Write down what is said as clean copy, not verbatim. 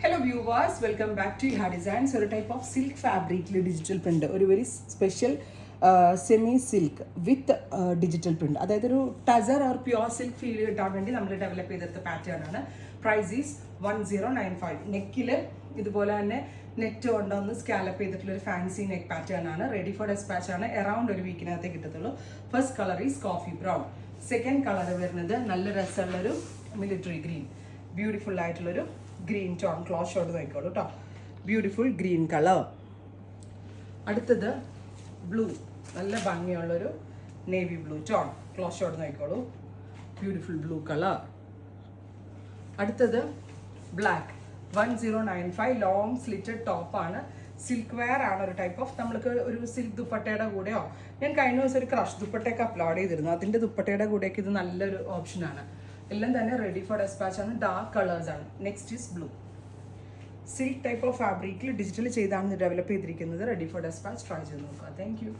Hello viewers, welcome back to Iha Designs. ഒരു type of silk ഫാബ്രിക്കിൽ digital print, ഒരു very special semi silk with digital print, അതായത് ഒരു tussar or pure silk feel കിട്ടാൻ വേണ്ടി നമ്മൾ ഡെവലപ്പ് ചെയ്തെടുത്ത പാറ്റേൺ ആണ്. Price is 1095. നെക്കിൽ ഇതുപോലെ തന്നെ നെറ്റ് കൊണ്ടൊന്ന് സ്കാലപ്പ് ചെയ്തിട്ടുള്ള ഒരു ഫാൻസി നെക്ക് പാറ്റേൺ ആണ്. റെഡി ഫോർ ഡെസ്പാച്ച് ആണ്. അറൌണ്ട് ഒരു വീക്കിനകത്തേ കിട്ടത്തുള്ളൂ. First colour is coffee brown. Second colour വരുന്നത് നല്ല രസമുള്ളൊരു മിലിറ്ററി ഗ്രീൻ, ബ്യൂട്ടിഫുൾ ആയിട്ടുള്ളൊരു ഗ്രീൻ ടോൺ. ക്ലോസ് ഷോട്ട് നോക്കിക്കോളൂ കേട്ടോ, ബ്യൂട്ടിഫുൾ ഗ്രീൻ കളർ. അടുത്തത് ബ്ലൂ, നല്ല ഭംഗിയുള്ളൊരു navy blue tone. Close shot നോക്കിക്കോളൂ, ബ്യൂട്ടിഫുൾ ബ്ലൂ കളർ. അടുത്തത് ബ്ലാക്ക്, 1095. ലോങ് സ്ലിറ്റഡ് ടോപ്പാണ്. സിൽക്ക് വെയർ ആണ്. ഒരു ടൈപ്പ് ഓഫ് നമ്മൾക്ക് ഒരു സിൽക്ക് ദുപ്പട്ടയുടെ കൂടെയോ, ഞാൻ കഴിഞ്ഞ ദിവസം ഒരു ക്രഷ് ദുപ്പട്ടയൊക്കെ അപ്ലോഡ് ചെയ്തിരുന്നു, അതിൻ്റെ ദുപ്പട്ടയുടെ കൂടെയൊക്കെ ഇത് നല്ലൊരു ഓപ്ഷനാണ്. എല്ലാം തന്നെ റെഡി ഫോർ ഡെസ്പാച്ച് ആണ്. ഡാർക്ക് കളേഴ്സ് ആണ്. Next is blue. Silk type of ഫാബ്രിക്കിൽ ഡിജിറ്റൽ ചെയ്താണ് ഡെവലപ്പ് ചെയ്തിരിക്കുന്നത്. Ready for despatch. ട്രൈ ചെയ്ത് നോക്കുക. Thank U.